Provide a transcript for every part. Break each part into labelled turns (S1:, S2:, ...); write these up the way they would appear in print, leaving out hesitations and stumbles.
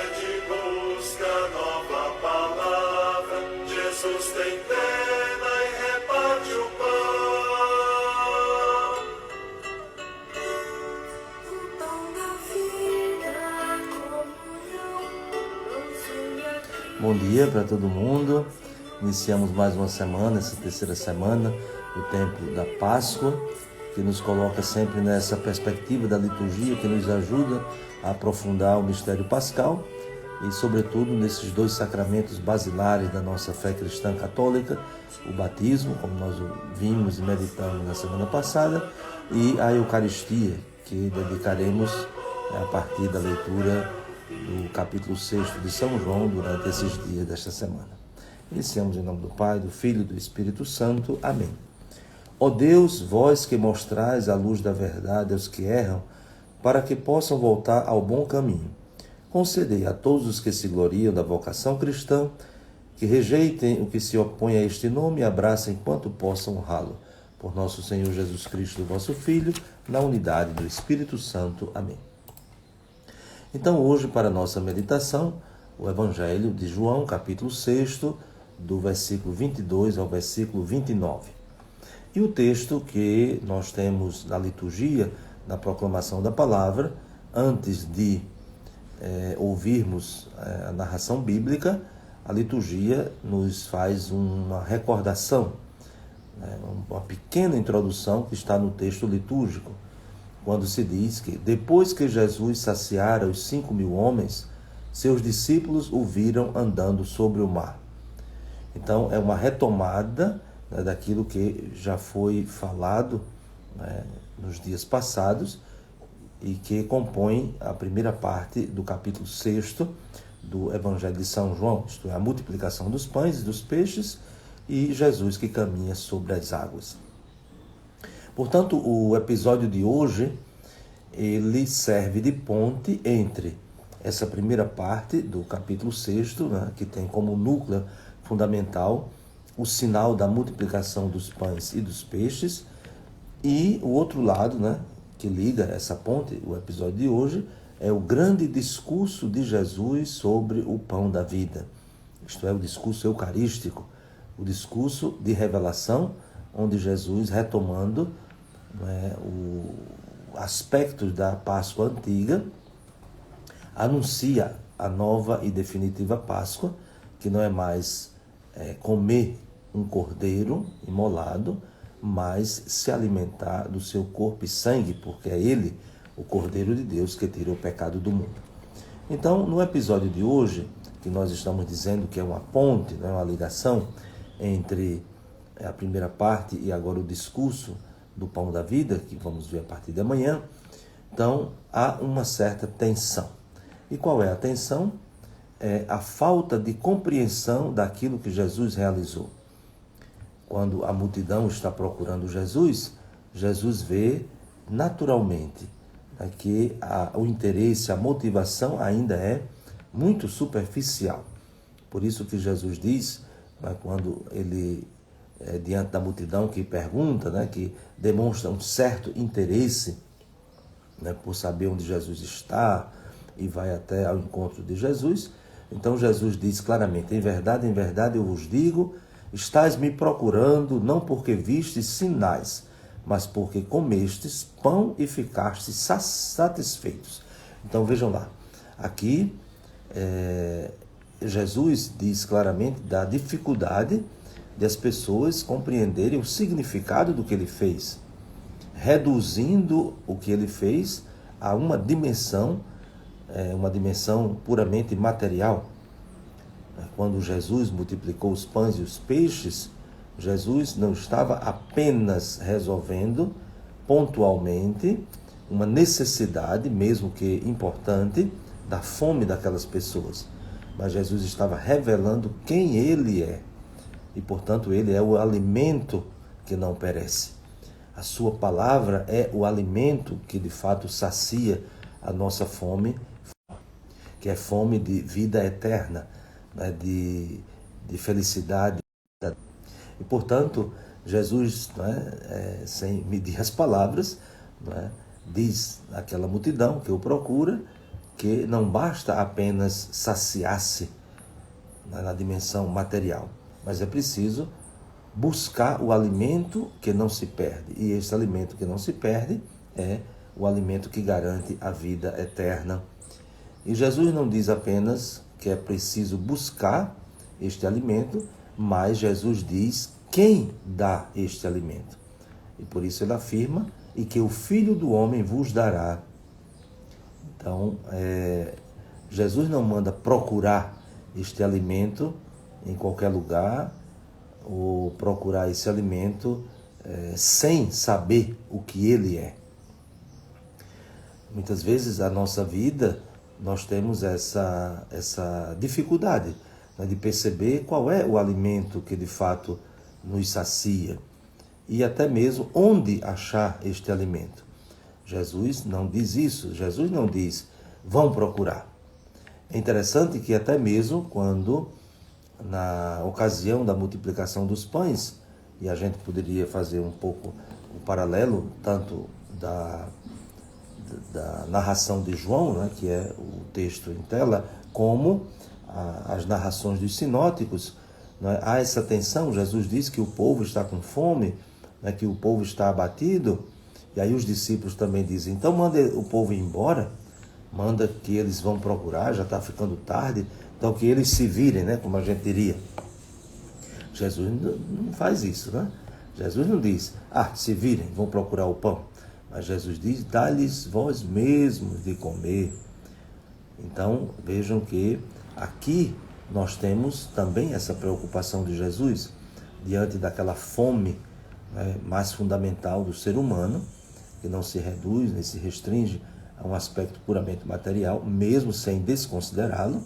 S1: pede, busca nova palavra. Jesus tem pena e reparte o pão. O pão da vida, comunhão.
S2: Bom dia para todo mundo. Iniciamos mais uma semana, essa terceira semana, o tempo da Páscoa, que nos coloca sempre nessa perspectiva da liturgia, que nos ajuda a aprofundar o mistério pascal e, sobretudo, nesses dois sacramentos basilares da nossa fé cristã católica, o batismo, como nós vimos e meditamos na semana passada, e a Eucaristia, que dedicaremos a partir da leitura do capítulo 6 de São João durante esses dias desta semana. Iniciamos em nome do Pai, do Filho e do Espírito Santo. Amém. Ó Deus, vós que mostrais a luz da verdade aos que erram, para que possam voltar ao bom caminho, concedei a todos os que se gloriam da vocação cristã, que rejeitem o que se opõe a este nome e abracem quanto possam honrá-lo. Por nosso Senhor Jesus Cristo, vosso Filho, na unidade do Espírito Santo. Amém. Então, hoje, para a nossa meditação, o Evangelho de João, capítulo 6, do versículo 22 ao versículo 29. E o texto que nós temos na liturgia, na proclamação da palavra, antes de ouvirmos a narração bíblica, a liturgia nos faz uma recordação, uma pequena introdução que está no texto litúrgico, quando se diz que depois que Jesus saciara os 5.000 homens, seus discípulos o viram andando sobre o mar. Então, é uma retomada daquilo que já foi falado nos dias passados e que compõe a primeira parte do capítulo 6 do Evangelho de São João, isto é, a multiplicação dos pães e dos peixes e Jesus que caminha sobre as águas. Portanto, o episódio de hoje, ele serve de ponte entre essa primeira parte do capítulo 6, que tem como núcleo fundamental o sinal da multiplicação dos pães e dos peixes, e o outro lado, que liga essa ponte, o episódio de hoje, é o grande discurso de Jesus sobre o pão da vida. Isto é, o discurso eucarístico, o discurso de revelação, onde Jesus, retomando o aspecto da Páscoa antiga, anuncia a nova e definitiva Páscoa, que não é mais comer um cordeiro imolado, mas se alimentar do seu corpo e sangue, porque é ele, o Cordeiro de Deus, que tira o pecado do mundo. Então, no episódio de hoje, que nós estamos dizendo que é uma ponte, uma ligação entre a primeira parte e agora o discurso do pão da vida, que vamos ver a partir de amanhã, então há uma certa tensão. E qual é a tensão? É a falta de compreensão daquilo que Jesus realizou. Quando a multidão está procurando Jesus, Jesus vê naturalmente que o interesse, a motivação ainda é muito superficial. Por isso que Jesus diz, quando ele, diante da multidão que pergunta, que demonstra um certo interesse por saber onde Jesus está e vai até ao encontro de Jesus, então Jesus diz claramente: em verdade eu vos digo, estais me procurando não porque vistes sinais, mas porque comestes pão e ficastes satisfeitos. Então vejam lá, aqui Jesus diz claramente da dificuldade de as pessoas compreenderem o significado do que ele fez, reduzindo o que ele fez a uma dimensão puramente material. Quando Jesus multiplicou os pães e os peixes, Jesus não estava apenas resolvendo pontualmente uma necessidade, mesmo que importante, da fome daquelas pessoas, mas Jesus estava revelando quem ele é, e portanto ele é o alimento que não perece. A sua palavra é o alimento que de fato sacia a nossa fome, que é fome de vida eterna, de felicidade. E, portanto, Jesus, sem medir as palavras, diz àquela multidão que o procura que não basta apenas saciar-se na dimensão material, mas é preciso buscar o alimento que não se perde. E esse alimento que não se perde é o alimento que garante a vida eterna. E Jesus não diz apenas que é preciso buscar este alimento, mas Jesus diz quem dá este alimento. E por isso ele afirma, e que o Filho do Homem vos dará. Então, Jesus não manda procurar este alimento em qualquer lugar, ou procurar esse alimento sem saber o que ele é. Muitas vezes a nossa vida, nós temos essa dificuldade, né, de perceber qual é o alimento que de fato nos sacia e até mesmo onde achar este alimento. Jesus não diz isso, Jesus não diz, vão procurar. É interessante que até mesmo quando, na ocasião da multiplicação dos pães, e a gente poderia fazer um pouco o paralelo, tanto da narração de João, né, que é o texto em tela, como as narrações dos sinóticos, né, há essa tensão. Jesus diz que o povo está com fome, né, que o povo está abatido, e aí os discípulos também dizem, então manda o povo ir embora, manda que eles vão procurar, já está ficando tarde, então que eles se virem, né, como a gente diria. Jesus não faz isso, né? Jesus não diz, se virem, vão procurar o pão. Mas Jesus diz, dá-lhes vós mesmos de comer. Então, vejam que aqui nós temos também essa preocupação de Jesus, diante daquela fome, né, mais fundamental do ser humano, que não se reduz, nem se restringe a um aspecto puramente material, mesmo sem desconsiderá-lo.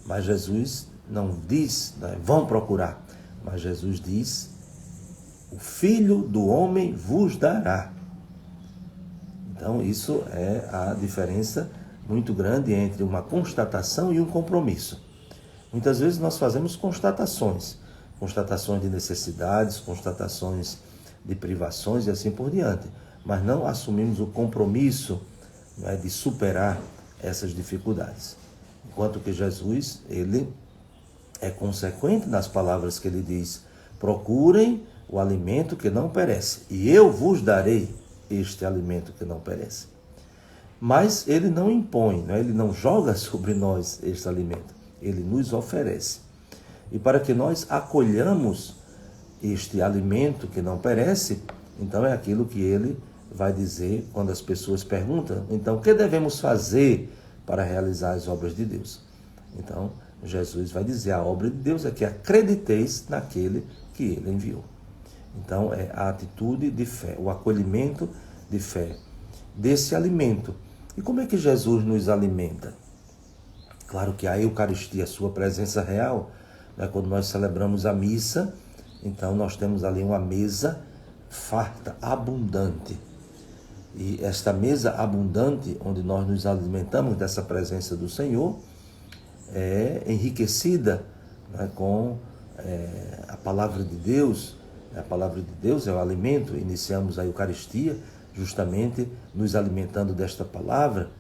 S2: Mas Jesus não diz, né, vão procurar, mas Jesus diz, o Filho do Homem vos dará. Então, isso é a diferença muito grande entre uma constatação e um compromisso. Muitas vezes nós fazemos constatações de necessidades, constatações de privações e assim por diante, mas não assumimos o compromisso, né, de superar essas dificuldades. Enquanto que Jesus, ele é consequente nas palavras que ele diz, procurem o alimento que não perece, e eu vos darei este alimento que não perece. Mas ele não impõe, né? Ele não joga sobre nós este alimento, ele nos oferece. E para que nós acolhamos este alimento que não perece, então é aquilo que ele vai dizer quando as pessoas perguntam, então o que devemos fazer para realizar as obras de Deus? Então Jesus vai dizer, a obra de Deus é que acrediteis naquele que ele enviou. Então é a atitude de fé, o acolhimento de fé desse alimento. E como é que Jesus nos alimenta? Claro que a Eucaristia, a sua presença real, né, quando nós celebramos a missa, então nós temos ali uma mesa farta, abundante. E esta mesa abundante, onde nós nos alimentamos dessa presença do Senhor, é enriquecida, né, com a palavra de Deus. A palavra de Deus é o alimento. Iniciamos a Eucaristia justamente nos alimentando desta palavra,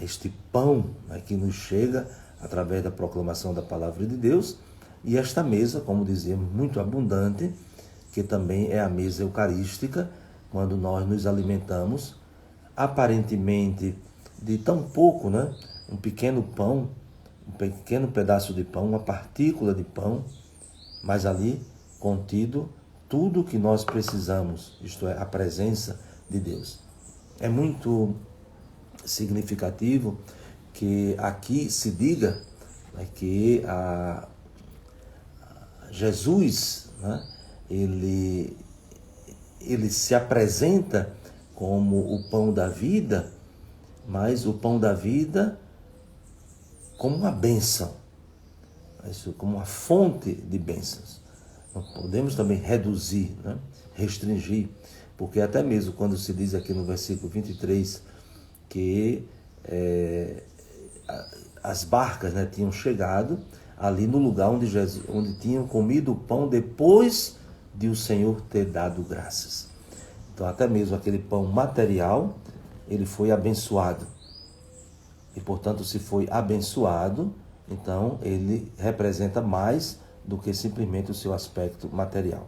S2: este pão, né, que nos chega através da proclamação da palavra de Deus, e esta mesa, como dizíamos, muito abundante, que também é a mesa eucarística, quando nós nos alimentamos aparentemente de tão pouco, né? Um pequeno pão, um pequeno pedaço de pão, uma partícula de pão, mas ali contido tudo o que nós precisamos, isto é, a presença de Deus. É muito significativo que aqui se diga, né, que Jesus, né, ele se apresenta como o pão da vida, mas o pão da vida como uma bênção, como uma fonte de bênçãos. Não podemos também reduzir, né, restringir, porque até mesmo quando se diz aqui no versículo 23 que as barcas, né, tinham chegado ali no lugar onde tinham comido o pão depois de o Senhor ter dado graças. Então até mesmo aquele pão material, ele foi abençoado. e, portanto, se foi abençoado, então ele representa mais do que simplesmente o seu aspecto material.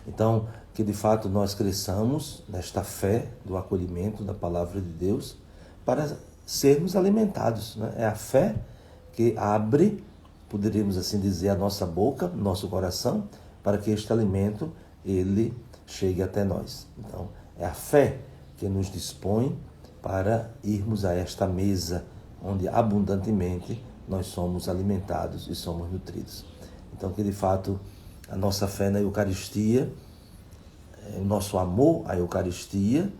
S2: Então, que de fato nós cresçamos nesta fé do acolhimento da palavra de Deus para sermos alimentados, né? É a fé que abre, poderíamos assim dizer, a nossa boca, nosso coração, para que este alimento ele chegue até nós. Então, é a fé que nos dispõe para irmos a esta mesa onde abundantemente nós somos alimentados e somos nutridos. Então, que de fato a nossa fé na Eucaristia, o nosso amor à Eucaristia,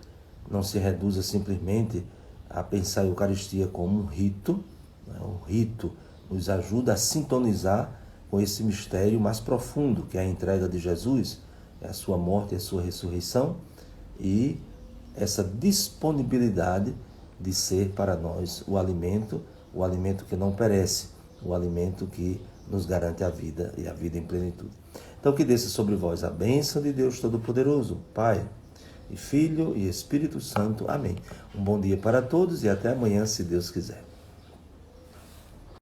S2: não se reduza simplesmente a pensar a Eucaristia como um rito. O rito nos ajuda a sintonizar com esse mistério mais profundo, que é a entrega de Jesus, é a sua morte e a sua ressurreição, e essa disponibilidade de ser para nós o alimento que não perece, o alimento que nos garante a vida e a vida em plenitude. Então, que desça sobre vós a bênção de Deus Todo-Poderoso, Pai e Filho e Espírito Santo. Amém. Um bom dia para todos e até amanhã, se Deus quiser.